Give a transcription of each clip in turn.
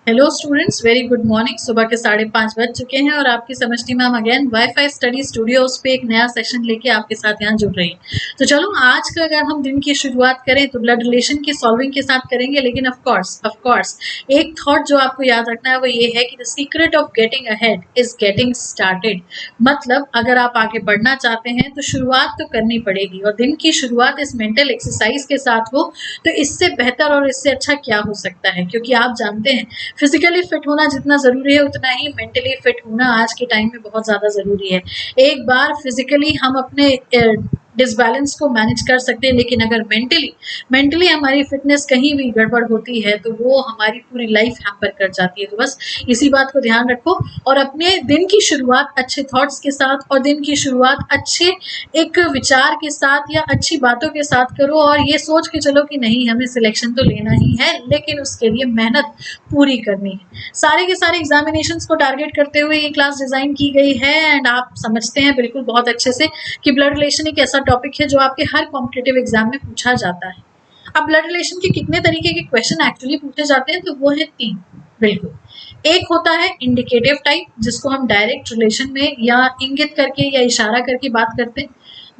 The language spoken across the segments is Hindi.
Hello students, very good morning. सुबह के 5:30 बज चुके हैं और आपकी समझती ma'am again wifi study studios पे एक नया सेशन लेके आपके साथ यहाँ जुड़ रही है। तो चलो आज का अगर हम दिन की शुरुआत करें तो ब्लड रिलेशन की सॉल्विंग के साथ करेंगे, लेकिन ऑफ कोर्स एक थॉट जो आपको याद रखना है वो ये है कि the secret of getting ahead is getting started. मतलब अगर आप आगे बढ़ना चाहते हैं तो शुरुआत तो करनी पड़ेगी, और दिन की शुरुआत इस मेंटल एक्सरसाइज के साथ हो तो इससे बेहतर और इससे अच्छा क्या हो सकता है। क्योंकि आप जानते हैं फिजिकली फिट होना जितना जरूरी है उतना ही मेंटली फिट होना आज के टाइम में बहुत ज्यादा जरूरी है। एक बार फिजिकली हम अपने डिसबैलेंस को मैनेज कर सकते हैं, लेकिन अगर मेंटली हमारी फिटनेस कहीं भी गड़बड़ होती है तो वो हमारी पूरी लाइफ हैम्पर कर जाती है। तो बस इसी बात को ध्यान रखो और अपने दिन की शुरुआत अच्छे थॉट्स के साथ और दिन की शुरुआत अच्छे एक विचार के साथ या अच्छी बातों के साथ करो, और ये सोच के चलो कि नहीं हमें सिलेक्शन तो लेना ही है, लेकिन उसके लिए मेहनत पूरी करनी है। सारे के सारे एग्जामिनेशंस को टारगेट करते हुए ये क्लास डिजाइन की गई है, एंड आप समझते हैं बिल्कुल बहुत अच्छे से कि ब्लड रिलेशन एक ऐसा टॉपिक है जो आपके हर कॉम्पिटिटिव एग्जाम में पूछा जाता है। अब ब्लड रिलेशन के कितने तरीके के क्वेश्चन एक्चुअली पूछे जाते हैं, तो वो है 3। बिल्कुल एक होता है इंडिकेटिव टाइप, जिसको हम डायरेक्ट रिलेशन में या इंगित करके या इशारा करके बात करते हैं।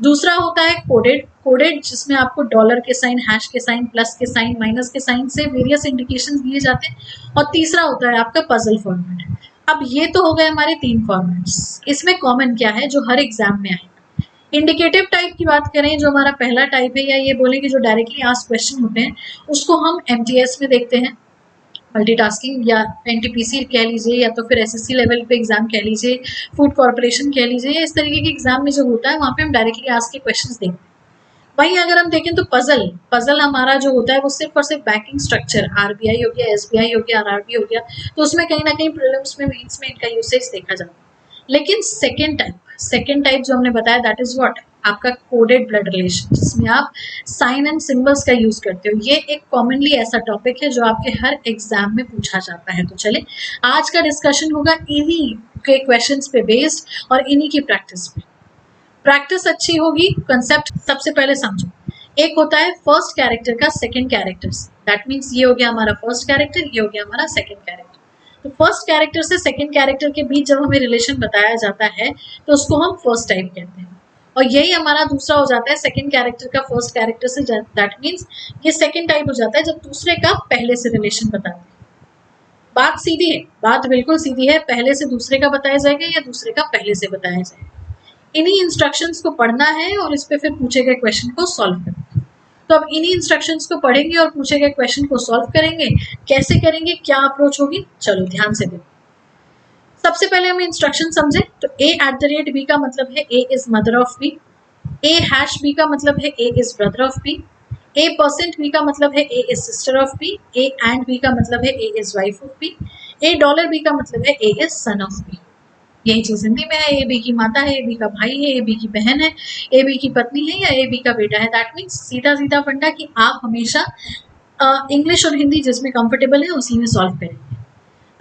दूसरा होता है कोडेड जिसमें आपको डॉलर के साइन, हैश के साइन, प्लस के साइन, माइनस के साइन से वेरियस इंडिकेशंस दिए जाते हैं। और तीसरा होता है आपका पजल फॉर्मेट। अब ये तो हो गए हमारे 3 फॉर्मेट्स। इसमें कॉमन क्या है जो हर एग्जाम में आए। इंडिकेटिव टाइप की बात करें, जो हमारा पहला टाइप है, या ये बोले कि जो डायरेक्टली आस्क्ड क्वेश्चन होते हैं, उसको हम एमटीएस में देखते हैं, मल्टीटास्किंग या एनटीपीसी कह लीजिए, या तो फिर एसएससी लेवल पे एग्जाम कह लीजिए, फूड कॉर्पोरेशन कह लीजिए, इस तरीके के एग्जाम में जो होता है वहाँ पे हम डायरेक्टली आस्क के क्वेश्चंस देखते हैं। वहीं अगर हम देखें तो पजल हमारा जो होता है वो सिर्फ और सिर्फ बैंकिंग स्ट्रक्चर, आरबीआई हो गया, एसबीआई हो गया, आरआरबी हो गया, तो उसमें कहीं ना कहीं प्रीलिम्स में, मेंस में इनका यूसेज देखा जाता है। लेकिन सेकेंड टाइप जो हमने बताया, दैट इज व्हाट, आपका कोडेड ब्लड रिलेशन, जिसमें आप साइन एंड सिंबल्स का यूज करते हो। ये एक कॉमनली ऐसा टॉपिक है जो आपके हर एग्जाम में पूछा जाता है। तो चले आज का डिस्कशन होगा इन्हीं के क्वेश्चंस पे बेस्ड और इन्हीं की प्रैक्टिस पे। प्रैक्टिस अच्छी होगी, कंसेप्ट सबसे पहले समझो। एक होता है फर्स्ट कैरेक्टर का सेकंड कैरेक्टर से, दैट मीन्स ये हो गया हमारा फर्स्ट कैरेक्टर, ये हो गया हमारा सेकंड कैरेक्टर। तो फर्स्ट कैरेक्टर से सेकंड कैरेक्टर के बीच जब हमें रिलेशन बताया जाता है तो उसको हम फर्स्ट टाइप कहते हैं, और यही हमारा दूसरा हो जाता है सेकंड कैरेक्टर का फर्स्ट कैरेक्टर से, दैट मीन्स ये सेकंड टाइप हो जाता है जब दूसरे का पहले से रिलेशन बताते हैं। बात सीधी है, बात बिल्कुल सीधी है, पहले से दूसरे का बताया जाएगा या दूसरे का पहले से बताया जाएगा। इन्हीं इंस्ट्रक्शंस को पढ़ना है और इस पे फिर पूछे गए क्वेश्चन को सॉल्व करना है। तो अब इन्हीं इंस्ट्रक्शंस को पढ़ेंगे और पूछे गए क्वेश्चन को सॉल्व करेंगे। कैसे करेंगे, क्या अप्रोच होगी, चलो ध्यान से देखो। सबसे पहले हम इंस्ट्रक्शन समझे तो a@b का मतलब है a is mother of b, a#b का मतलब है a is brother of b, a%b का मतलब है a is sister of b, a&b का मतलब है a is wife of b, $b का मतलब है a is son of b। यही चीज हिंदी में है, ए बी की माता है, ए बी का भाई है, ए बी की बहन है, ए बी की पत्नी है, या ए बी का बेटा है। दैट मीन्स सीधा सीधा फंडा कि आप हमेशा इंग्लिश और हिंदी जिसमें कंफर्टेबल है उसी में सॉल्व करेंगे।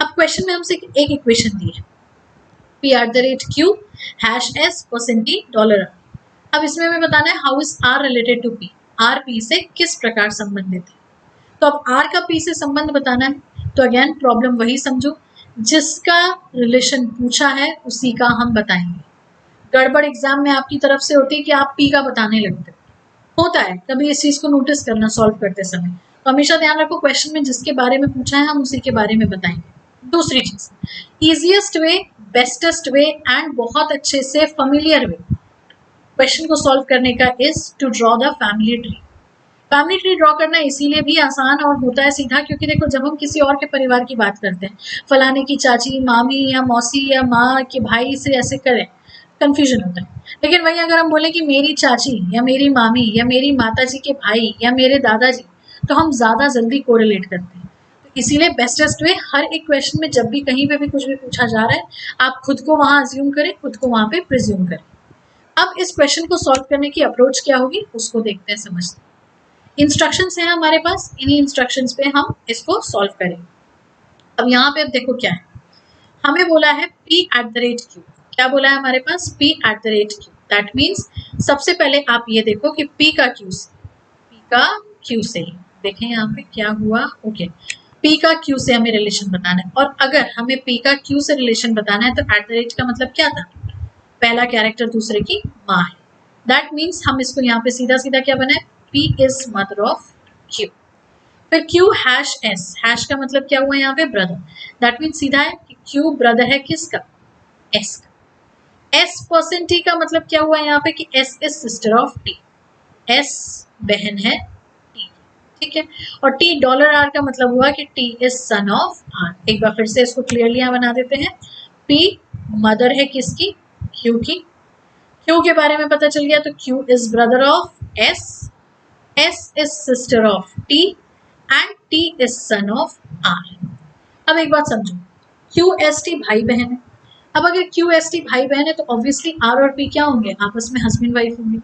अब क्वेश्चन में हमसे एक इक्वेशन दी है, p@q $s%p। अब इसमें हमें बताना है how is r related to p, r p से किस प्रकार संबंधित है। तो अब r का p से संबंध बताना है, तो अगेन प्रॉब्लम वही समझो, जिसका रिलेशन पूछा है उसी का हम बताएंगे। गड़बड़ एग्जाम में आपकी तरफ से होती है कि आप पी का बताने लगते होता है, कभी इस चीज को नोटिस करना सॉल्व करते समय। तो हमेशा ध्यान रखो क्वेश्चन में जिसके बारे में पूछा है हम उसी के बारे में बताएंगे। दूसरी चीज, easiest way, bestest way and बहुत अच्छे से फैमिलियर वे क्वेश्चन को सॉल्व करने का is to draw the family tree. Family tree draw करना इसीलिए भी आसान और होता है सीधा, क्योंकि देखो जब हम किसी और के परिवार की बात करते हैं, फलाने की चाची, मामी या मौसी या माँ के भाई से ऐसे करें, कंफ्यूजन होता है। लेकिन वही अगर हम बोले कि मेरी चाची या मेरी मामी या मेरी माता जी के भाई या मेरे दादाजी, तो हम ज्यादा जल्दी कोरिलेट करते हैं। तो इसीलिए बेस्टेस्ट वे, हर एक क्वेश्चन में जब भी कहीं पे भी कुछ भी पूछा जा रहा है, आप खुद को वहां अज्यूम करें, खुद को वहां पे प्रिज्यूम करें। अब इस क्वेश्चन को सॉल्व करने की अप्रोच क्या होगी उसको देखते हैं, समझते हैं। इंस्ट्रक्शंस हैं हमारे पास, इन्हीं इंस्ट्रक्शंस पे हम इसको सॉल्व करेंगे। अब यहाँ पे अब देखो क्या है, हमें बोला है p@q। क्या बोला है हमारे पास, p@q। दैट मीन्स सबसे पहले आप ये देखो कि p का q से ही देखें यहाँ पे क्या हुआ। ओके, P का Q से हमें रिलेशन बताना है, और अगर हमें P का Q से रिलेशन बताना है तो एट द रेट का मतलब क्या था, पहला कैरेक्टर दूसरे की माँ है। दैट मीन्स हम इसको यहाँ पे सीधा सीधा क्या बनाए, P is mother of Q। फिर Q हैश S, हैश का मतलब क्या हुआ यहाँ पे, ब्रदर। दैट मीन्स सीधा है कि Q ब्रदर है किसका, S का। S% T का मतलब क्या हुआ यहाँ पे कि S is sister of T, S बहन है T, ठीक है। और T $R का मतलब हुआ कि T is son of R। एक बार फिर से इसको क्लियरली यहाँ बना देते हैं। P मदर है किसकी, Q की। Q के बारे में पता चल गया तो Q is brother of S, S is sister of T and T is son of R। अब एक बात समझो, QST भाई बहन है। अब अगर QST भाई बहन है तो ऑब्वियसली R और P क्या होंगे, आपस में हस्बैंड वाइफ होंगे।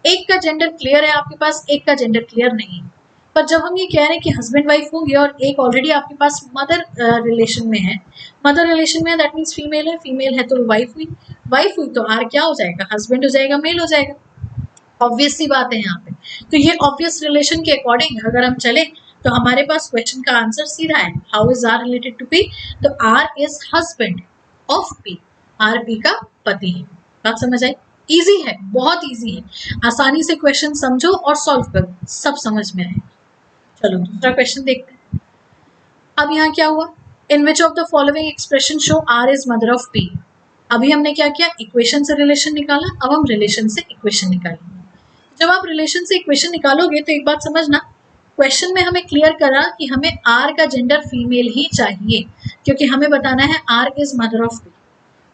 एक का जेंडर क्लियर है आपके पास, एक का जेंडर क्लियर नहीं है। पर जब हम ये कह रहे हैं कि हस्बैंड वाइफ होंगे और एक ऑलरेडी आपके पास मदर रिलेशन में है, मदर रिलेशन में है, दैट मीन्स फीमेल है, फीमेल है तो वाइफ हुई, वाइफ हुई तो आर क्या हो जाएगा, हस्बैंड हो जाएगा, मेल हो जाएगा। ऑब्वियस सी बात है यहाँ पे। तो ये ऑब्वियस रिलेशन के अकॉर्डिंग अगर हम चले तो हमारे पास क्वेश्चन का आंसर सीधा है, how is R related to P, तो R is husband of P, R P का पति है। बात समझ आई, इजी है, बहुत इजी है, आसानी से क्वेश्चन समझो और सॉल्व करो, सब समझ में आएगा। चलो दूसरा क्वेश्चन देखते हैं। अब यहाँ क्या हुआ, in which of the following expression show R is mother of P. अभी हमने क्या किया, इक्वेशन से रिलेशन निकाला, अब हम रिलेशन से इक्वेशन निकालेंगे। जब आप रिलेशन से इक्वेशन निकालोगे तो एक बात समझना, क्वेश्चन में हमें क्लियर करा कि हमें आर का जेंडर फीमेल ही चाहिए, क्योंकि हमें बताना है R is mother of P.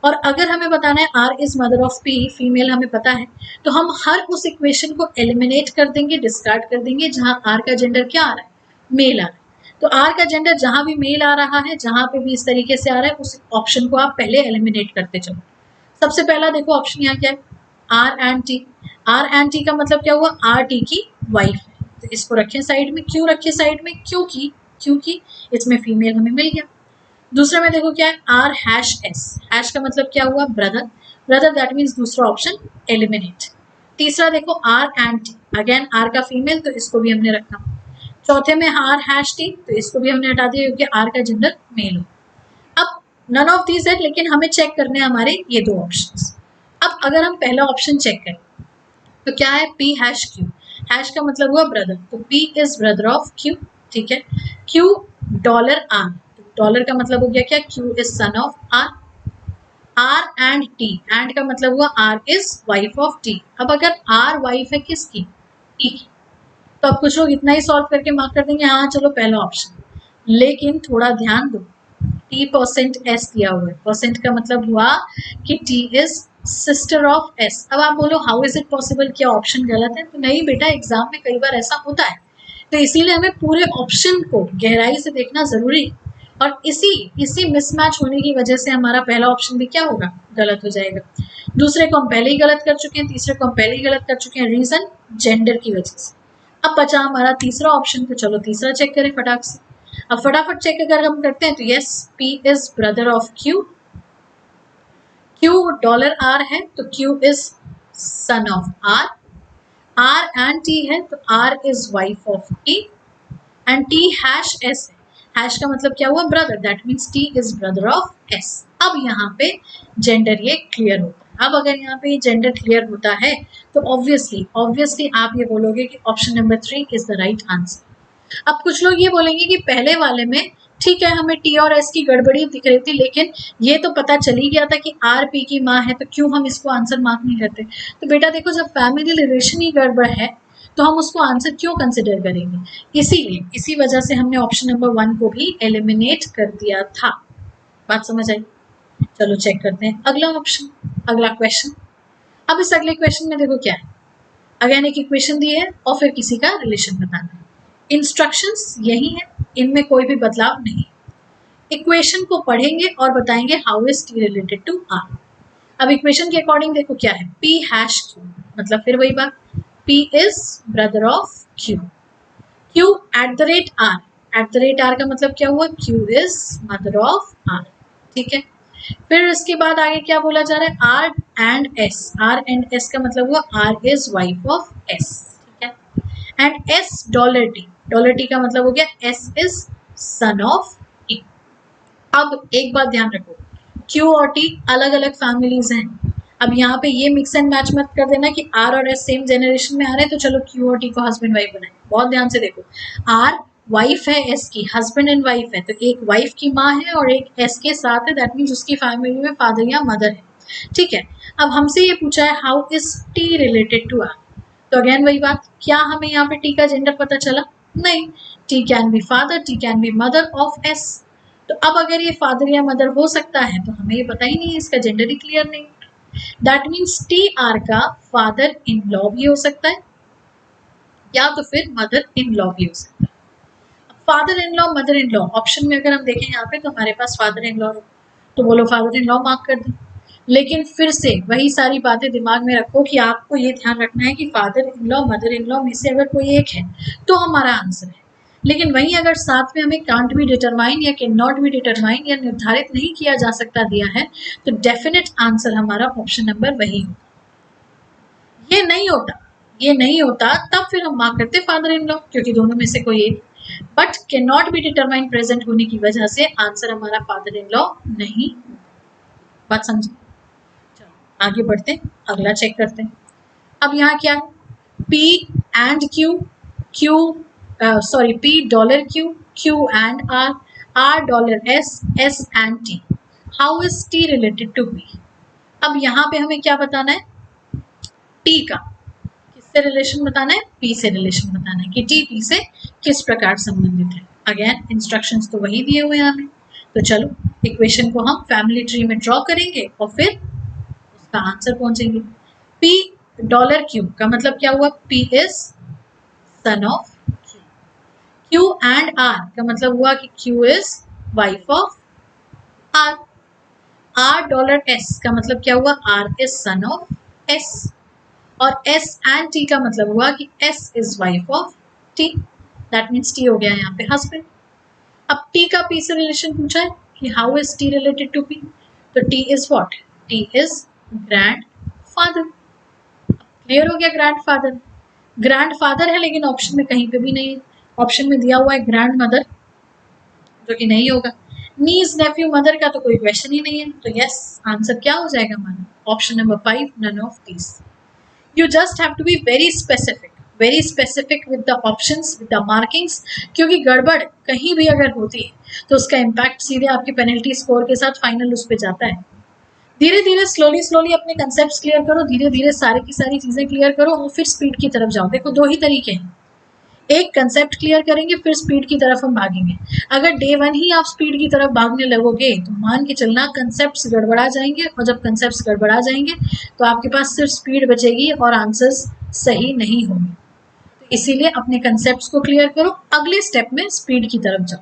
और अगर हमें बताना है R is mother of P, female हमें पता है, तो हम हर उस इक्वेशन को एलिमिनेट कर देंगे, डिस्कार्ड कर देंगे जहां आर का जेंडर क्या आ रहा है, मेल आ रहा है। तो आर का जेंडर जहां भी मेल आ रहा है, जहां पे भी इस तरीके से आ रहा है, उस ऑप्शन को आप पहले एलिमिनेट करते चलो। सबसे पहला देखो ऑप्शन यहाँ क्या है, R and T. R and T का मतलब क्या हुआ, आर टी की वाइफ है, तो इसको रखें साइड में। क्यों रखें साइड में, क्योंकि इसमें फीमेल हमें मिल गया। दूसरा में देखो क्या है, आर हैश एस, हैश का मतलब क्या हुआ, ब्रदर, ब्रदर दैट मीन्स दूसरा ऑप्शन एलिमिनेट। तीसरा देखो R and T, again R का फीमेल तो इसको भी हमने रखा। चौथे में आर हैश टी, तो इसको भी हमने हटा दिया क्योंकि आर का जेंडर मेल हो। अब नन ऑफ दीज है, लेकिन हमें चेक करने हैं हमारे ये दो ऑप्शंस। अब अगर हम पहला ऑप्शन चेक करें तो क्या है, P हैश Q, हैश का मतलब हुआ ब्रदर, तो P is brother of Q, ठीक है। Q $R, डॉलर का मतलब हो गया क्या, Q is son of R। R and T, and का मतलब हुआ R is wife of T। अब अगर R वाइफ है किसकी, T की, तो अब कुछ लोग इतना ही सॉल्व करके मार्क कर देंगे, हाँ चलो पहला ऑप्शन। लेकिन थोड़ा ध्यान दो, T%S दिया हुआ है, परसेंट का मतलब हुआ कि T is sister of S। अब आप बोलो हाउ इज इट पॉसिबल, क्या ऑप्शन गलत है, तो नहीं बेटा, एग्जाम में कई बार ऐसा होता है, तो इसीलिए हमें पूरे ऑप्शन को गहराई से देखना जरूरी है। और इसी मिसमैच होने की वजह से हमारा पहला ऑप्शन भी क्या होगा, गलत हो जाएगा। दूसरे को हम पहले ही गलत कर चुके हैं, तीसरे को हम पहले ही गलत कर चुके हैं, रीजन जेंडर की वजह से। अब बचा हमारा तीसरा ऑप्शन, तो चलो तीसरा चेक करें फटाक से। अब फटाफट चेक अगर हम करते हैं तो yes, P is brother of Q, Q $R है तो Q is son of R, R and T है तो R is wife of T, and T hash S है, हैश का मतलब क्या हुआ, brother, that means T is brother of S। अब यहाँ पे जेंडर ये क्लियर होता है। अब अगर यहाँ पे जेंडर क्लियर होता है तो ऑब्वियसली आप ये बोलोगे कि option number 3 is the right answer. अब कुछ लोग ये बोलेंगे कि पहले वाले में ठीक है हमें T और S की गड़बड़ी दिख रही थी, लेकिन ये तो पता चल ही गया था कि R P की माँ है, तो क्यों हम इसको आंसर मार्क नहीं करते। तो बेटा देखो, जब फैमिली रिलेशन ही गड़बड़ है तो हम उसको आंसर क्यों कंसिडर करेंगे, इसीलिए इसी वजह से हमने ऑप्शन नंबर 1 को भी एलिमिनेट कर दिया था। बात समझ आई, चलो चेक करते हैं अगला ऑप्शन, अगला क्वेश्चन। अब इस अगले क्वेश्चन में देखो क्या है, अगेन एक इक्वेशन दी है और फिर किसी का रिलेशन बताना है। इंस्ट्रक्शंस यही है, इनमें कोई भी बदलाव नहीं। इक्वेशन को पढ़ेंगे और बताएंगे how is T related to R। अब इक्वेशन के अकॉर्डिंग देखो क्या है, P हैश Q, मतलब फिर वही बात, P is brother of Q, Q at the rate R, at the rate R का मतलब क्या हुआ, Q is mother of R, ठीक है। फिर इसके बाद आगे क्या बोला जा रहा है, R and S, R and S का मतलब हुआ R is wife of S, ठीक है। एंड S $T, $T का मतलब हो गया S is son of T. अब एक बात ध्यान रखो, क्यू और टी अलग अलग फैमिलीज हैं। अब यहाँ पे ये मिक्स एंड मैच मत कर देना कि आर और एस सेम जनरेशन में आ रहे हैं तो चलो क्यू और टी को हस्बैंड वाइफ बनाए। बहुत ध्यान से देखो, आर वाइफ है एस की, हस्बैंड एंड वाइफ है, तो एक वाइफ की माँ है और एक एस के साथ है, दैट मीन्स उसकी फैमिली में फादर या मदर है। ठीक है, अब हमसे ये पूछा है how is T related to R, तो अगेन वही बात, क्या हमें यहाँ पे टी का जेंडर पता चला? नहीं। T can be father, T can be mother of S. तो अब अगर ये फादर या मदर हो सकता है तो हमें ये पता ही नहीं है, इसका जेंडर ही क्लियर नहीं। दैट मीन्स टी आर का फादर इन लॉ भी हो सकता है या तो फिर मदर इन लॉ भी हो सकता है। Father in law, mother in law, option में अगर हम देखें यहाँ पे तो हमारे पास फादर इन लॉ है, तो बोलो फादर इन लॉ मार्क कर दें। लेकिन फिर से वही सारी बातें दिमाग में रखो कि आपको ये ध्यान रखना है कि father in law mother in law में से अगर कोई एक है तो हमारा आंसर है। लेकिन वहीं अगर साथ में हमें कांट बी डिटरमाइन या कैन नॉट बी डिटरमाइन या निर्धारित नहीं किया जा सकता दिया है तो डेफिनेट आंसर हमारा ऑप्शन नंबर वही होगा। ये नहीं होता तब फिर हम मार्क करते फादर इन लॉ, क्योंकि दोनों में से कोई एक। But can not be determine present होने की वजह से आंसर हमारा फादर इन लॉ नहीं। बात समझे? चलो आगे बढ़ते हैं, अगला चेक करते हैं। अब यहाँ क्या है, P and Q sorry P dollar Q and R dollar S and T। How is T related to P? अब यहाँ पे हमें क्या बताना है, T का किससे रिलेशन बताना है, P से रिलेशन बताना है कि T P से किस प्रकार संबंधित है। अगेन इंस्ट्रक्शंस तो वही दिए हुए हैं हमें, तो चलो इक्वेशन को हम फैमिली ट्री में ड्रॉ करेंगे और फिर उसका आंसर पहुंचेंगे। P डॉलर Q का मतलब क्या हुआ, P is son of Q and R का मतलब हुआ कि Q is wife of R। R dollar S का मतलब क्या हुआ, R is son of S। और S एंड T का मतलब हुआ कि S is wife of T, that means T हो गया यहाँ पे हस्बैंड। अब T का P से रिलेशन पूछा है कि how is T related to P, तो T is what, T is grandfather. Clear हो गया, ग्रैंड फादर है लेकिन ऑप्शन में कहीं पे भी नहीं है, ऑप्शन में दिया हुआ है ग्रैंड मदर जो कि नहीं होगा। नीज नेफ्यू मदर का तो कोई क्वेश्चन ही नहीं है, तो यस आंसर क्या हो जाएगा हमारा, option number 5 none of these. You just have to be very specific with the options with the markings, क्योंकि गड़बड़ कहीं भी अगर होती है तो उसका इम्पैक्ट सीधे आपके पेनल्टी स्कोर के साथ फाइनल उस पर जाता है। धीरे धीरे स्लोली अपने कंसेप्ट क्लियर करो, धीरे धीरे सारी की सारी चीजें क्लियर करो और फिर स्पीड की तरफ जाओ। देखो दो ही तरीके हैं, एक कंसेप्ट क्लियर करेंगे फिर स्पीड की तरफ हम भागेंगे। अगर डे 1 ही आप स्पीड की तरफ भागने लगोगे तो मान के चलना कंसेप्ट्स गड़बड़ा जाएंगे, और जब कंसेप्ट्स गड़बड़ा जाएंगे तो आपके पास सिर्फ स्पीड बचेगी और आंसर्स सही नहीं होंगे। तो इसीलिए अपने कंसेप्ट्स को क्लियर करो, अगले स्टेप में स्पीड की तरफ जाओ।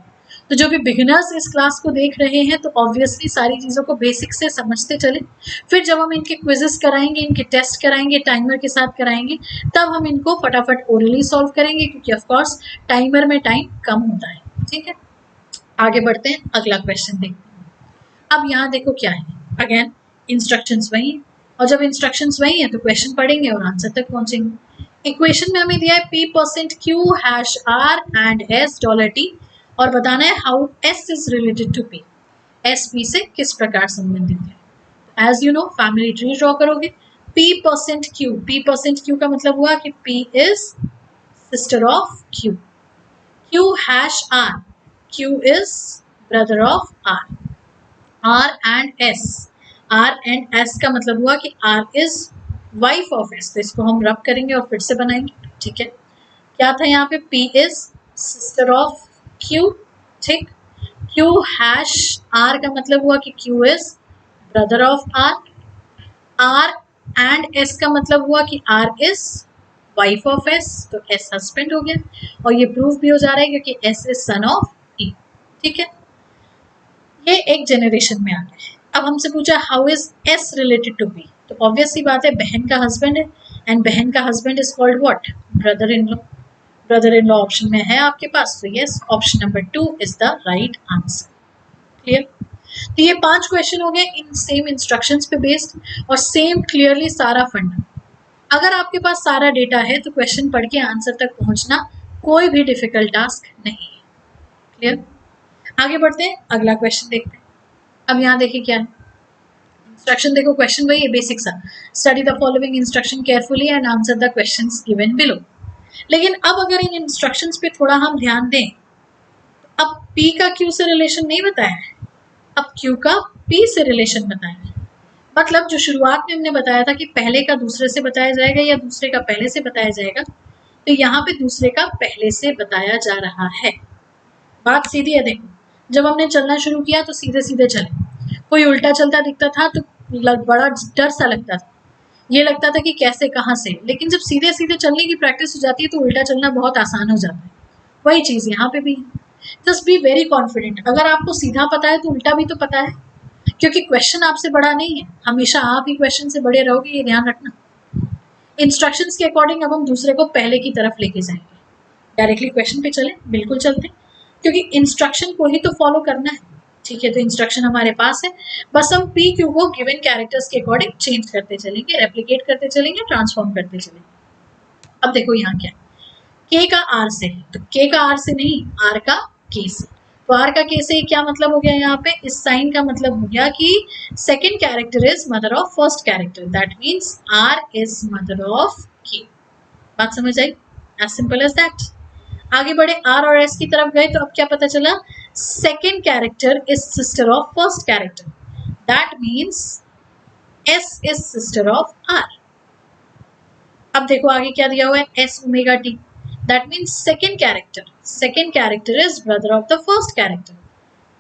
तो जो भी बिगिनर्स इस क्लास को देख रहे हैं तो ऑब्वियसली सारी चीज़ों को बेसिक से समझते चले, फिर जब हम इनके क्विजेस कराएंगे, इनके टेस्ट कराएंगे, टाइमर के साथ कराएंगे, तब हम इनको फटाफट ओरली सॉल्व करेंगे, क्योंकि ऑफ कोर्स टाइमर में टाइम कम होता है। ठीक है, आगे बढ़ते हैं, अगला क्वेश्चन देखते हैं। अब यहाँ देखो क्या है, अगेन इंस्ट्रक्शंस वही है, और जब इंस्ट्रक्शंस वही है तो क्वेश्चन पढ़ेंगे और आंसर तक पहुंचेंगे। इक्वेशन में हमें दिया है P%Q hash R and S dollar T, और बताना है how S is related to P, S P से किस प्रकार संबंधित है। As you know family tree draw करोगे, P%Q का मतलब हुआ कि P is sister of Q, Q hash R, Q is brother of R, R and S का मतलब हुआ कि R is wife of S, तो इसको हम रब करेंगे और फिर से बनाएंगे। ठीक है, क्या था यहाँ पे, P is sister of Q, ठीक, Q हैश R का मतलब हुआ कि Q is brother of R and S का मतलब हुआ कि R is wife of S, तो S हस्बैंड हो गया, और ये प्रूफ भी हो जा रहा है क्योंकि S is son of T। ठीक है, ये एक जनरेशन में आ गया। अब हमसे पूछा how is S related to P, तो ऑब्वियस सी बात है बहन का हस्बैंड है, एंड बहन का husband is called what, brother in law. Brother in law option में है आपके पास, तो yes option number 2 is the right answer. Clear, तो ये 5 क्वेश्चन हो गए इन सेम इंस्ट्रक्शंस पे बेस्ड, और सेम क्लियरली सारा फंडा। अगर आपके पास सारा डेटा है तो क्वेश्चन पढ़ के आंसर तक पहुंचना कोई भी डिफिकल्ट टास्क नहीं है। क्लियर, आगे बढ़ते हैं, अगला क्वेश्चन देखते हैं। अब यहाँ देखिए क्या है इंस्ट्रक्शन, देखो क्वेश्चन वही है बेसिक सा, study the following instruction carefully and answer the questions given below. लेकिन अब अगर इन इंस्ट्रक्शंस पे थोड़ा हम ध्यान दें, तो अब P का Q से रिलेशन नहीं बताया है, अब Q का P से रिलेशन बताया है। मतलब जो शुरुआत में हमने बताया था कि पहले का दूसरे से बताया जाएगा या दूसरे का पहले से बताया जाएगा, तो यहाँ पे दूसरे का पहले से बताया जा रहा है। बात सीधी है, देखो जब हमने चलना शुरू किया तो सीधे सीधे चले, कोई उल्टा चलता दिखता था तो बड़ा डर सा लगता था, ये लगता था कि कैसे कहाँ से, लेकिन जब सीधे सीधे चलने की प्रैक्टिस हो जाती है तो उल्टा चलना बहुत आसान हो जाता है। वही चीज यहाँ पे भी, जस्ट बी वेरी कॉन्फिडेंट। अगर आपको सीधा पता है तो उल्टा भी तो पता है, क्योंकि क्वेश्चन आपसे बड़ा नहीं है, हमेशा आप ही क्वेश्चन से बड़े रहोगे, ये ध्यान रखना। इंस्ट्रक्शंस के अकॉर्डिंग अब हम दूसरे को पहले की तरफ लेके जाएंगे। डायरेक्टली क्वेश्चन पे चले, बिल्कुल चलते, क्योंकि इंस्ट्रक्शन को ही तो फॉलो करना है। ठीक है, तो इंस्ट्रक्शन हमारे पास है, बस हम पी क्यू को गिवन कैरेक्टर्स के अकॉर्डिंग चेंज करते चलेंगे, रेप्लिकेट करते चलेंगे, ट्रांसफॉर्म करते चलेंगे। अब देखो यहाँ क्या, के का आर से, तो के का आर से नहीं, आर का के से। तो आर का के से क्या मतलब हो गया यहाँ पे, इस साइन का मतलब हो गया कि second character is mother of first character, that means R is mother of K. बात समझ आई, एज सिंपल एज दैट। आगे बढ़े, आर और एस की तरफ गए तो अब क्या पता चला, second character is sister of first character, that means S is sister of R. अब देखो आगे क्या दिया हुआ है, S omega T, that means second character is brother of the first character,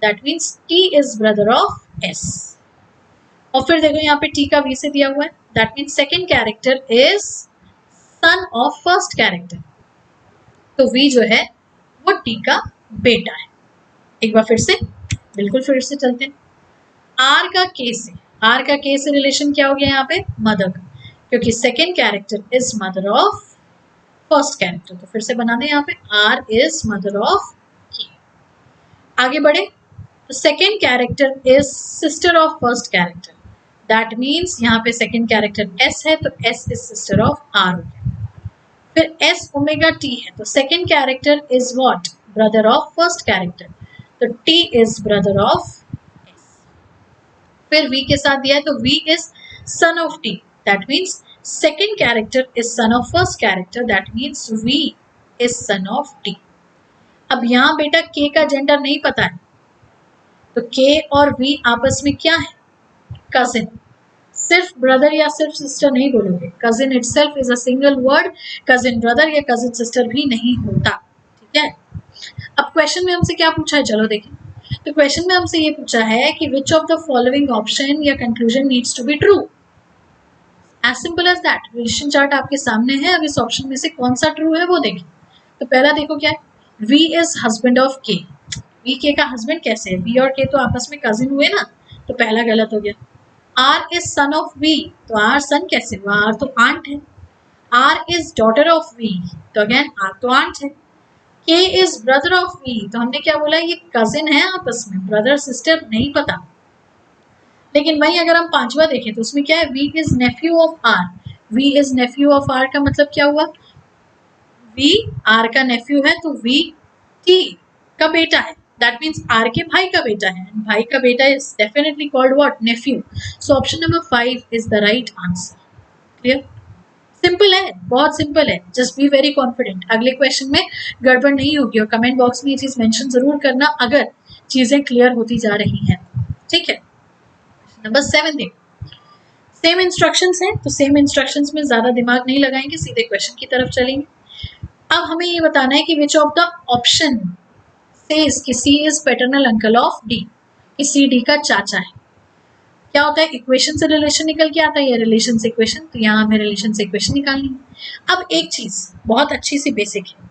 that means T is brother of S. और फिर देखो यहाँ पे टी का वी से दिया हुआ है, that means second character is son of first character, तो V जो है वो T का बेटा है। एक बार फिर से, बिल्कुल फिर से चलते हैं, R का K से रिलेशन क्या हो गया यहाँ पे, मदर का, क्योंकि second character is mother of first character, तो फिर से बना दें यहाँ पे R is mother of K। आगे बढ़े, तो second character is sister of first character, that means यहाँ पे सेकेंड कैरेक्टर S है तो S is sister of R हो गया। फिर एस ओमेगा टी है तो second character is what, brother of first character, तो T is brother of S. फिर वी के साथ दिया है तो V is son of T, that means second character is son of first character, that means V is son of T. अब यहाँ बेटा के का जेंडर नहीं पता है, तो के और वी आपस में क्या है, कजिन। सिर्फ ब्रदर या सिर्फ सिस्टर नहीं बोलोगे, cousin itself is a single word, cousin brother या कजिन सिस्टर भी नहीं होता। ठीक है, अब क्वेश्चन में हमसे क्या पूछा है, चलो देखें। तो क्वेश्चन में हमसे ये पूछा है कि which of the following option या conclusion needs to be true. As simple as that, relation chart आपके सामने है, अब इस ऑप्शन में से कौन सा ट्रू है वो देखें। तो पहला देखो क्या है, वी इज हस्बैंड ऑफ के, वी के का हस्बैंड कैसे है, वी और के तो आपस में कजिन हुए ना, तो पहला गलत हो गया। R is son of V, तो R सन कैसे हुआ, R तो आंट है। R is daughter of V, तो अगेन R तो आंट है। K is brother of V, तो हमने क्या बोला, ये कजिन है आपस में, ब्रदर सिस्टर नहीं पता। लेकिन वही अगर हम पांचवा देखें तो उसमें क्या है, V is Neiphiu of R, V is Neiphiu of R का मतलब क्या हुआ, V R का नेफ्यू है तो V T का बेटा है, दैट मीन्स आर के भाई का बेटा है, भाई का बेटा is definitely called what, nephew. So option number 5 is the right answer. Clear, simple है, बहुत सिंपल है, जस्ट बी वेरी कॉन्फिडेंट। अगले क्वेश्चन में गड़बड़ नहीं होगी, और कमेंट बॉक्स में ये चीज मेंशन जरूर करना अगर चीजें क्लियर होती जा रही हैं। ठीक है, नंबर 7 देखो, सेम इंस्ट्रक्शंस हैं, तो सेम इंस्ट्रक्शंस में ज्यादा दिमाग नहीं लगाएंगे, सीधे क्वेश्चन की तरफ चलेंगे। अब हमें ये बताना है कि which of the option says कि C is paternal uncle of D, कि सी डी का चाचा है। क्या होता है, इक्वेशन से रिलेशन निकल के आता है, या रिलेशन से इक्वेशन, तो यहाँ हमें रिलेशन से इक्वेशन निकालनी है। अब एक चीज बहुत अच्छी सी बेसिक है,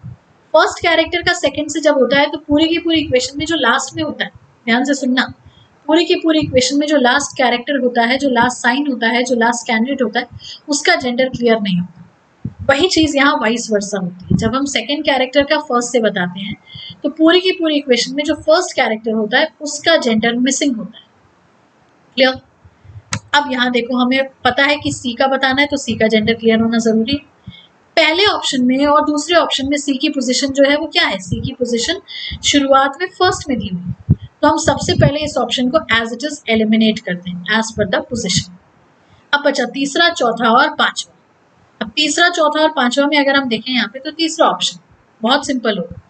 फर्स्ट कैरेक्टर का सेकंड से जब होता है तो पूरी की पूरी इक्वेशन में जो लास्ट में होता है, ध्यान से सुनना, पूरी की पूरी इक्वेशन में जो लास्ट कैरेक्टर होता है, जो लास्ट साइन होता है, जो लास्ट कैंडिडेट होता है, उसका जेंडर क्लियर नहीं होता। वही चीज यहाँ वाइस वर्सा होती है, जब हम सेकेंड कैरेक्टर का फर्स्ट से बताते हैं तो पूरी की पूरी इक्वेशन में जो फर्स्ट कैरेक्टर होता है उसका जेंडर मिसिंग होता है। क्लियर, अब यहाँ देखो, हमें पता है कि सी का बताना है तो सी का जेंडर क्लियर होना जरूरी है। पहले ऑप्शन में और दूसरे ऑप्शन में सी की पोजीशन जो है वो क्या है, सी की पोजीशन शुरुआत में फर्स्ट में दी हुई है, तो हम सबसे पहले इस ऑप्शन को एज इट इज एलिमिनेट करते हैं एज पर द पोजीशन। अब बचा तीसरा, चौथा और पांचवा। अब तीसरा, चौथा और पांचवा में अगर हम देखें यहाँ पे तो तीसरा ऑप्शन बहुत सिंपल होगा।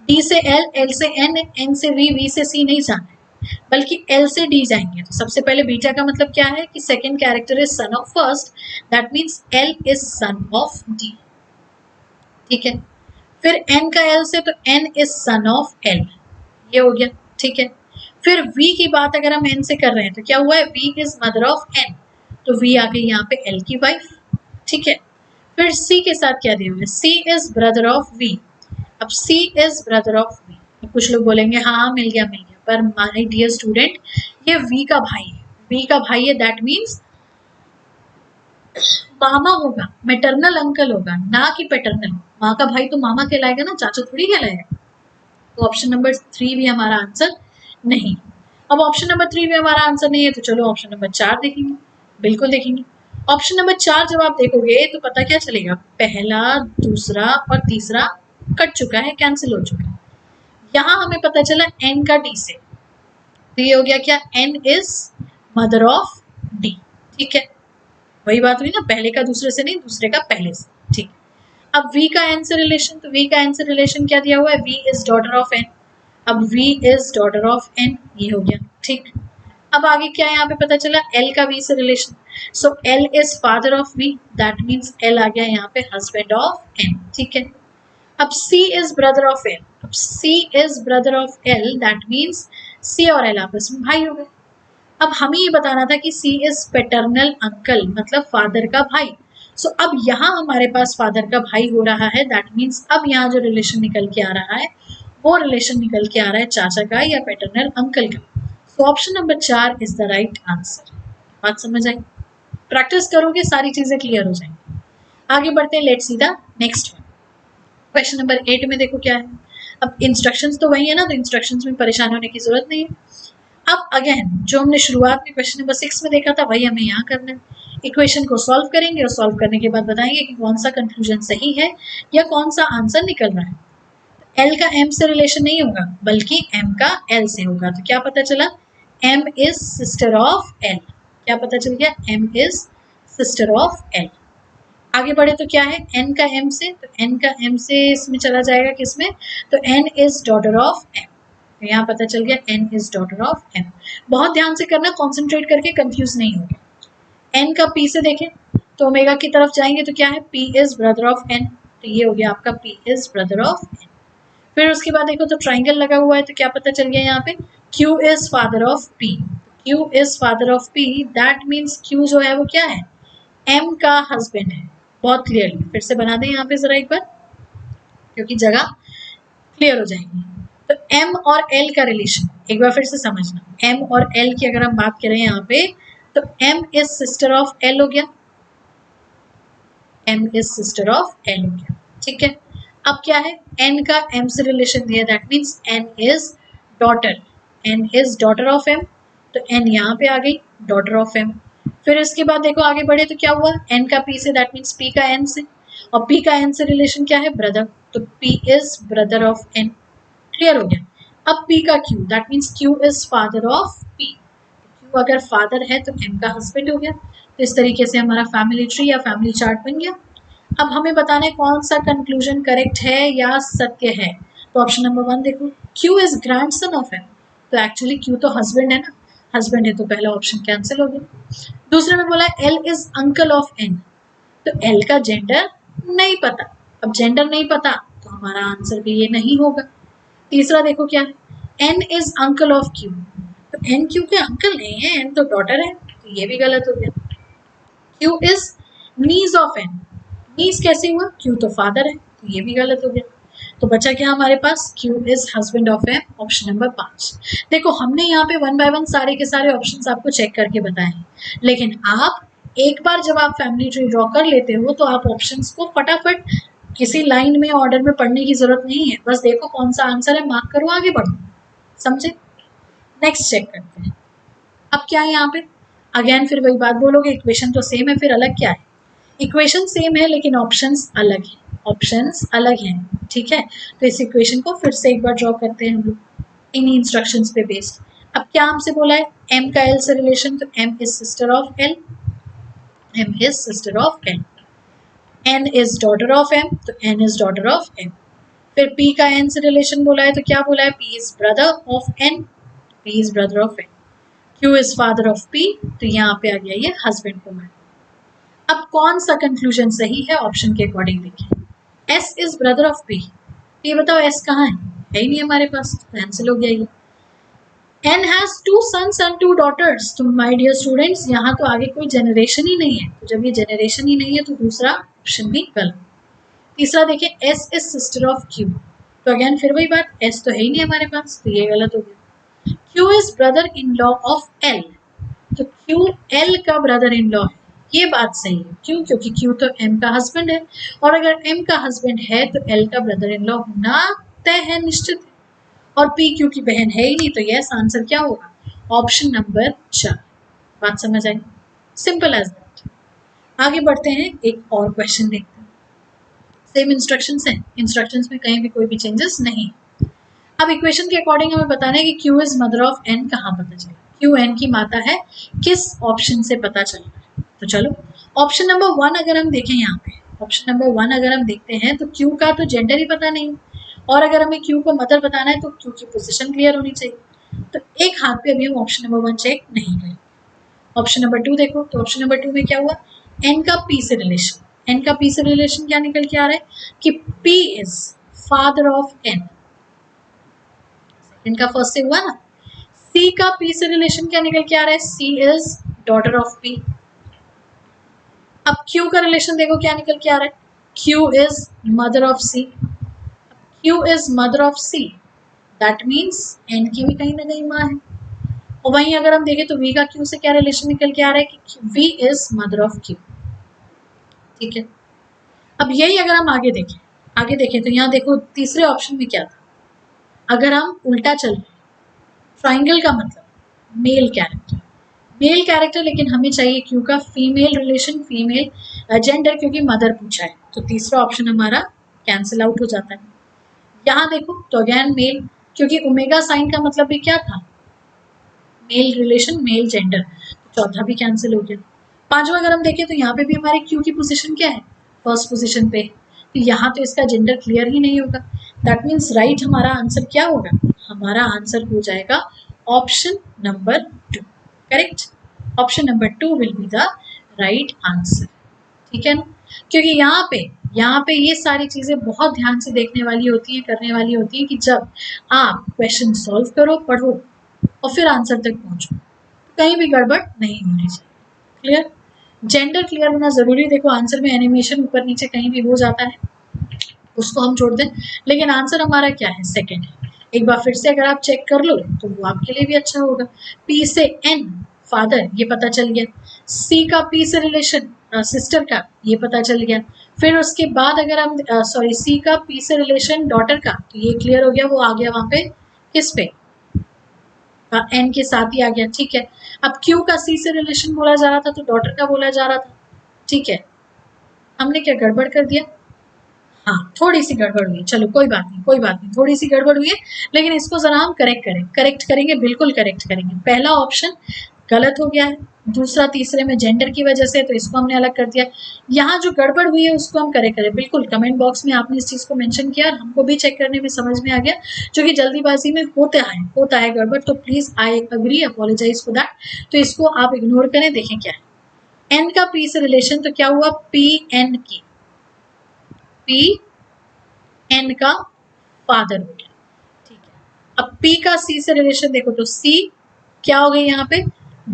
डी से एल, एल से एन, एन से वी से सी नहीं जाना है, बल्कि एल से डी जाएंगे। तो सबसे पहले बीटा का मतलब क्या है कि second character is son of first, that means L is son of D. ठीक है, फिर एन का एल से तो N is son of L, ये हो गया। ठीक है, फिर वी की बात अगर हम एन से कर रहे हैं तो क्या हुआ है, V is mother of N, तो वी आ गई यहाँ पे एल की वाइफ। ठीक है, फिर सी के साथ क्या दिया हुआ है, C is brother of we. अब सी इज ब्रदर ऑफ वी, कुछ लोग बोलेंगे हाँ मिल गया, पर माय डियर स्टूडेंट, ये वी का भाई है, वी का भाई है, दैट मीन्स मामा होगा, मेटरनल अंकल होगा, ना कि पेटर्नल। माँ का भाई तो मामा कहलाएगा ना, चाचा थोड़ी कहलाएगा। तो ऑप्शन नंबर 3 भी हमारा आंसर नहीं। अब ऑप्शन नंबर 3 भी हमारा आंसर नहीं है, तो चलो ऑप्शन नंबर 4 देखेंगे। बिल्कुल देखेंगे। ऑप्शन नंबर 4 जब आप देखोगे तो पता क्या चलेगा, पहला, दूसरा और तीसरा कट चुका है, कैंसिल हो चुका है। यहाँ हमें पता चला एन का डी से, तो ये हो गया क्या, N is mother of D. ठीक है, वही बात हुई ना, पहले का दूसरे से नहीं, दूसरे का पहले से। ठीक, अब v का n से रिलेशन, तो v का n से रिलेशन क्या दिया हुआ है, v is daughter of n। अब v is daughter of n, ये हो गया। ठीक, अब आगे क्या है, यहाँ पे पता चला l का v से relation, so l is father of v, that means l आ गया यहाँ पे हस्बैंड ऑफ n। ठीक है, अब c is brother of l, अब c is brother of l, that means c और l आपस में भाई हो गए। अब हमें ये बताना था कि C इज पेटर्नल अंकल, मतलब फादर का भाई। सो अब यहाँ हमारे पास फादर का भाई हो रहा है, दैट मीन्स अब यहाँ जो रिलेशन निकल के आ रहा है वो रिलेशन निकल के आ रहा है चाचा का या पेटर्नल अंकल का। सो option number 4 is the right answer. बात समझ आई? प्रैक्टिस करोगे सारी चीजें क्लियर हो जाएंगी। आगे बढ़ते हैं, let's see the next one. Question number 8 में देखो क्या है। अब इंस्ट्रक्शंस तो वही है ना, तो इंस्ट्रक्शंस में परेशान होने की जरूरत नहीं है। अब अगेन जो हमने शुरुआत में क्वेश्चन नंबर 6 में देखा था वही हमें यहाँ करना है। इक्वेशन को सॉल्व करेंगे और सॉल्व करने के बाद बताएंगे कि कौन सा कंक्लूजन सही है या कौन सा आंसर निकल रहा है। एल का एम से रिलेशन नहीं होगा, बल्कि एम का एल से होगा। तो क्या पता चला, M is sister of L. क्या पता चल गया, M is sister of L. आगे बढ़े तो क्या है, एन का एम से, तो एन का एम से इसमें चला जाएगा किसमें, तो N is daughter of M. तो यहाँ पता चल गया N is daughter of M. बहुत ध्यान से करना, कॉन्सेंट्रेट करके कंफ्यूज नहीं होगा। एन का पी से देखें तो ओमेगा की तरफ जाएंगे तो क्या है, P is brother of N, तो ये हो गया आपका P is brother of N. फिर उसके बाद देखो तो ट्राइंगल लगा हुआ है, तो क्या पता चल गया यहाँ पे, Q is father of P. Q is father of P, that means Q जो है वो क्या है, एम का हस्बैंड है। बहुत क्लियरली फिर से बना दें यहाँ पे जरा एक बार, क्योंकि जगह क्लियर हो जाएगी। तो m और l का रिलेशन एक बार फिर से समझना। m और l की अगर हम बात करें यहाँ पे, तो m is sister of l हो गया, m is sister of l हो गया। ठीक है, अब क्या है, n का m से रिलेशन दिया, that means n is daughter, n is daughter of m, तो n यहाँ पे आ गई डॉटर ऑफ m। फिर इसके बाद देखो आगे बढ़े तो क्या हुआ, n का p से, दैट मीन्स p का n से, और p का n से रिलेशन क्या है, ब्रदर, तो p is brother of n। Clear हो गया। अब P का Q, that means Q is father of P। Q अगर फादर है तो M का हस्बैंड हो गया। तो इस तरीके से हमारा फैमिली ट्री या फैमिली चार्ट बन गया। अब हमें बताना है कौन सा कंक्लूजन करेक्ट है या सत्य है। तो ऑप्शन नंबर 1 देखो, Q is grandson of M, तो एक्चुअली Q तो हस्बैंड है ना, हस्बैंड है तो पहला ऑप्शन कैंसिल हो गया। दूसरे में बोला L is uncle of N, तो L का जेंडर नहीं पता। अब जेंडर नहीं पता तो हमारा आंसर भी ये नहीं होगा। तीसरा देखो क्या है, n is uncle of q, तो n q के अंकल नहीं है, n तो डॉटर है, तो ये भी गलत हो गया। q is knees of n, नीज कैसे हुआ, q तो फादर है, तो ये भी गलत हो गया। तो बचा क्या हमारे पास, q is husband of m, option number 5। देखो हमने यहाँ पे 1 बाय 1 सारे के सारे ऑप्शंस आपको चेक करके बताए हैं, लेकिन आप एक बार जब आप फैमिली ट्री ड्रॉ कर लेते हो तो आप ऑप्शंस को फटाफट किसी लाइन में ऑर्डर में पढ़ने की जरूरत नहीं है, बस देखो कौन सा आंसर है, मार्क करो, आगे बढ़ो। समझे? नेक्स्ट चेक करते हैं। अब क्या है यहाँ पे, अगेन फिर वही बात बोलोगे, इक्वेशन तो सेम है, फिर अलग क्या है, इक्वेशन सेम है लेकिन ऑप्शंस अलग हैं, ऑप्शंस अलग हैं। ठीक है, तो इस इक्वेशन को फिर से एक बार ड्रॉ करते हैं हम लोग। इन्हीं इंस्ट्रक्शंस पे बेस्ड। अब क्या हमसे बोला है, एम का एल से रिलेशन, तो M is sister of L, M is sister of L. N is daughter of M, तो N is daughter of M. फिर पी का एन से रिलेशन बोला है, तो क्या बोला है, P is brother of N, P is brother of N. Q is father of P, तो यहाँ पे आ गया ये हस्बैंड को मान। अब कौन सा कंक्लूजन सही है ऑप्शन के अकॉर्डिंग देखिए। S is brother of P, ये बताओ एस कहाँ है ही नहीं हमारे पास, कैंसिल हो गया ये। N has 2 sons and 2 daughters, तो माय डियर स्टूडेंट्स यहाँ तो आगे कोई जनरेशन ही नहीं है, तो जब ये जनरेशन ही नहीं है तो दूसरा ऑप्शन भी गलत। तीसरा देखिए, S is sister of Q, तो अगेन फिर वही बात, एस तो है ही नहीं हमारे पास, तो ये गलत हो गया। Q is brother in law of L, तो क्यू एल का ब्रदर इन लॉ है, ये बात सही है। क्यों? क्योंकि क्यू तो एम का हस्बैंड है, और अगर एम का हस्बैंड है तो एल का ब्रदर इन लॉ होना तय है, निश्चित है। और पी क्यू की बहन है ही नहीं, तो यस आंसर क्या होगा, ऑप्शन नंबर 4। बात समझ आई, सिंपल एज दैट। आगे बढ़ते हैं, एक और क्वेश्चन देखते हैं। सेम इंस्ट्रक्शंस हैं, इंस्ट्रक्शंस में कहीं भी कोई भी चेंजेस नहीं। अब इक्वेशन के अकॉर्डिंग हमें बताना है कि Q is mother of N कहाँ पता चला, क्यू एन की माता है, किस ऑप्शन से पता चल रहा है। तो चलो ऑप्शन नंबर 1 अगर हम देखें, यहाँ पे ऑप्शन नंबर 1 अगर हम देखते हैं तो क्यू का तो जेंडर ही पता नहीं, और अगर हमें क्यू को मदर बताना है तो क्यू की पोजीशन क्लियर होनी चाहिए। तो एक हाथ पे अभी हम ऑप्शन नंबर 1 चेक नहीं करें। ऑप्शन नंबर 2 देखो, तो ऑप्शन नंबर 2 में क्या हुआ, एन का पी से रिलेशन, एन का पी से रिलेशन क्या निकल के आ रहा है कि P is father of N, इनका फर्स्ट से हुआ ना। सी का पी से रिलेशन क्या निकल के आ रहा है, C is daughter of P. अब क्यू का रिलेशन देखो क्या निकल के आ रहा है, Q is mother of C, Q is mother of C, that means N की भी कहीं ना कहीं माँ है। और वहीं अगर हम देखें तो वी का क्यू से क्या रिलेशन निकल के आ रहा है कि V is mother of Q, ठीक है। अब यही अगर हम आगे देखें तो यहाँ देखो तीसरे ऑप्शन में क्या था, अगर हम उल्टा चल रहे, ट्राइंगल का मतलब मेल कैरेक्टर, लेकिन हमें चाहिए क्यू का फीमेल रिलेशन, फीमेल जेंडर, क्योंकि मदर पूछा है, तो तीसरा ऑप्शन हमारा कैंसिल आउट हो जाता है। यहाँ देखो तो अगेन मेल, क्योंकि ओमेगा साइन का मतलब भी क्या था, मेल रिलेशन, मेल जेंडर, तो चौथा भी कैंसिल हो गया। पांचवा अगर हम देखें तो यहाँ पे भी हमारे क्यू की पोजीशन क्या है, फर्स्ट पोजीशन पे, तो यहाँ तो इसका जेंडर क्लियर ही नहीं होगा। दैट मीन्स राइट हमारा आंसर क्या होगा, हमारा आंसर हो जाएगा option number 2, correct. Option number 2 will be the right answer, ठीक है ना। क्योंकि यहाँ पे ये सारी चीजें बहुत ध्यान से देखने वाली होती है, करने वाली होती है कि जब आप क्वेश्चन सॉल्व करो, पढ़ो और फिर आंसर तक पहुंचो, कहीं भी गड़बड़ नहीं होनी चाहिए। क्लियर, जेंडर क्लियर होना जरूरी। देखो आंसर में एनिमेशन ऊपर नीचे कहीं भी हो जाता है, उसको हम छोड़ दें, लेकिन आंसर हमारा क्या है, सेकंड है। एक बार फिर से अगर आप चेक कर लो तो वो आपके लिए भी अच्छा होगा। पी से एन फादर, ये पता चल गया। सी का पी से रिलेशन सिस्टर का, ये पता चल गया। फिर उसके बाद अगर हम सी का पी से रिलेशन डॉटर का, तो ये क्लियर हो गया, वो आ गया वहां पे किस पे, एन के साथ ही आ गया, ठीक है। अब क्यू का सी से रिलेशन बोला जा रहा था तो डॉटर का बोला जा रहा था, ठीक है। हमने क्या गड़बड़ कर दिया, हाँ थोड़ी सी गड़बड़ हुई, चलो कोई बात नहीं, थोड़ी सी गड़बड़ हुई है, लेकिन इसको जरा हम करेक्ट करेंगे, बिल्कुल करेक्ट करेंगे। पहला ऑप्शन गलत हो गया है, दूसरा तीसरे में जेंडर की वजह से, तो इसको हमने अलग कर दिया। यहाँ जो गड़बड़ हुई है उसको हम करेक्ट करें, बिल्कुल कमेंट बॉक्स में आपने इस चीज को मेंशन किया, हमको भी चेक करने में समझ में आ गया, जो कि जल्दीबाजी में होता है गड़बड़, तो please I agree, apologize for that. तो इसको आप इग्नोर करें, देखें क्या है। एन का पी से रिलेशन, तो क्या हुआ, पी एन की, पी एन का फादर हो गया, ठीक है। अब पी का सी से रिलेशन देखो, तो सी क्या हो गई यहाँ पे,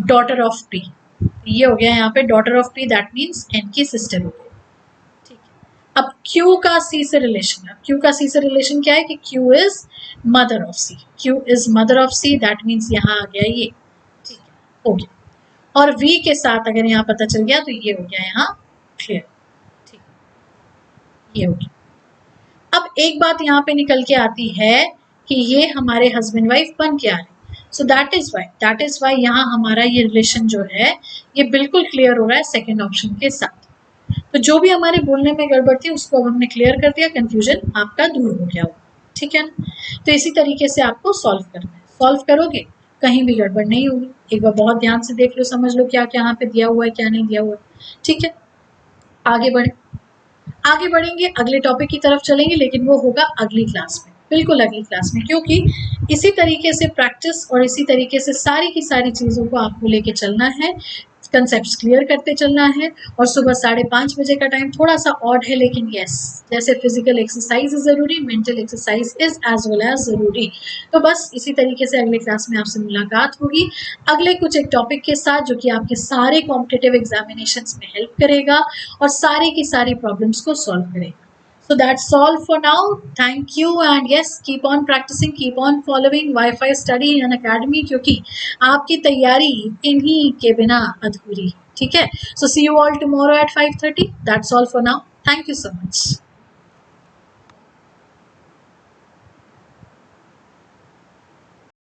डॉटर ऑफ पी, ये हो गया यहाँ पे daughter of P, that means N की सिस्टर हो गई, ठीक है। अब क्यू का सी से रिलेशन, क्यू का सी से रिलेशन क्या है कि Q is mother of C, Q is mother of C, that means यहाँ आ गया ये, ठीक है, हो गया। और वी के साथ अगर यहाँ पता चल गया तो ये हो गया यहाँ क्लियर, ठीक, ये हो गया। अब एक बात यहाँ पे निकल के आती है कि ये हमारे हस्बैंड वाइफ बन के आ रहे, सो दैट इज वाई यहाँ हमारा ये रिलेशन जो है ये बिल्कुल क्लियर हो रहा है सेकंड ऑप्शन के साथ। तो जो भी हमारे बोलने में गड़बड़ थी उसको हमने क्लियर कर दिया, कंफ्यूजन आपका दूर हो गया होगा, ठीक है ना। तो इसी तरीके से आपको सॉल्व करना है, सॉल्व करोगे कहीं भी गड़बड़ नहीं होगी। एक बार बहुत ध्यान से देख लो, समझ लो क्या क्या यहाँ पे दिया हुआ है क्या नहीं दिया हुआ है, ठीक है। आगे बढ़े, आगे बढ़ेंगे, अगले टॉपिक की तरफ चलेंगे, लेकिन वो होगा अगली क्लास में, बिल्कुल अगली क्लास में, क्योंकि इसी तरीके से प्रैक्टिस और इसी तरीके से सारी की सारी चीज़ों को आपको लेके चलना है, कंसेप्ट्स क्लियर करते चलना है। और सुबह 5:30 बजे का टाइम थोड़ा सा ऑड है, लेकिन यस, जैसे फिजिकल एक्सरसाइज इज जरूरी, mental exercise is as well as जरूरी। तो बस इसी तरीके से अगले क्लास में आपसे मुलाकात होगी अगले कुछ एक टॉपिक के साथ, जो कि आपके सारे कॉम्पिटिटिव एग्जामिनेशंस में हेल्प करेगा और सारी की सारी प्रॉब्लम्स को सॉल्व करेगा। So that's all for now. Thank you and yes, keep on practicing, keep on following Wi-Fi Study and Academy, क्योंकि आपकी तैयारी इन्हीं के बिना अधूरी, ठीक है। So see you all tomorrow at 5:30. That's all for now. Thank you so much.